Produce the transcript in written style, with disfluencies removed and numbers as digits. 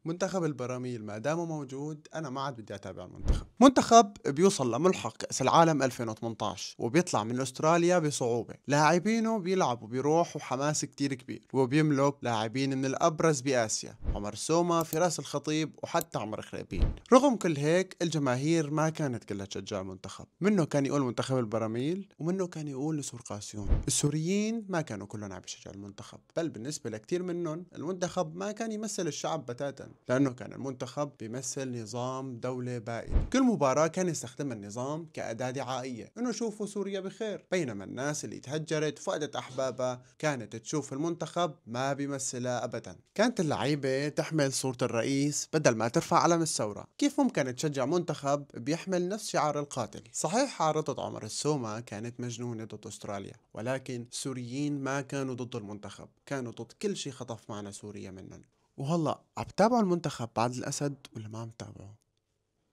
منتخب البراميل ما دامه موجود أنا ما عاد بدي أتابع المنتخب. منتخب بيوصل لملحق كأس العالم 2018 وبيطلع من أستراليا بصعوبة، لاعبينه بيلعبوا بروح وحماس كتير كبير، وبيملك لاعبين من الأبرز بآسيا، عمر سومة، فراس الخطيب، وحتى عمر خريبين. رغم كل هيك الجماهير ما كانت كلها تشجع المنتخب، منه كان يقول منتخب البراميل ومنه كان يقول نسور قاسيون. السوريين ما كانوا كلهم عم يشجعوا المنتخب، بل بالنسبة لكتير منهم المنتخب ما كان يمثل الشعب بتاتا، لأنه كان المنتخب بيمثل نظام دولة بائد. كل مباراة كان يستخدم النظام كأداة دعائية، إنه شوفوا سوريا بخير، بينما الناس اللي تهجرت وفقدت أحبابها كانت تشوف المنتخب ما بيمثلها أبدا. كانت اللعيبة تحمل صورة الرئيس بدل ما ترفع علم الثورة. كيف ممكن تشجع منتخب بيحمل نفس شعار القاتل؟ صحيح عارضة عمر السومة كانت مجنونة ضد أستراليا، ولكن السوريين ما كانوا ضد المنتخب، كانوا ضد كل شي خطف معنا سوريا منهم. وهلا عم تتابعوا المنتخب بعد الأسد ولا ما عم تتابعوا؟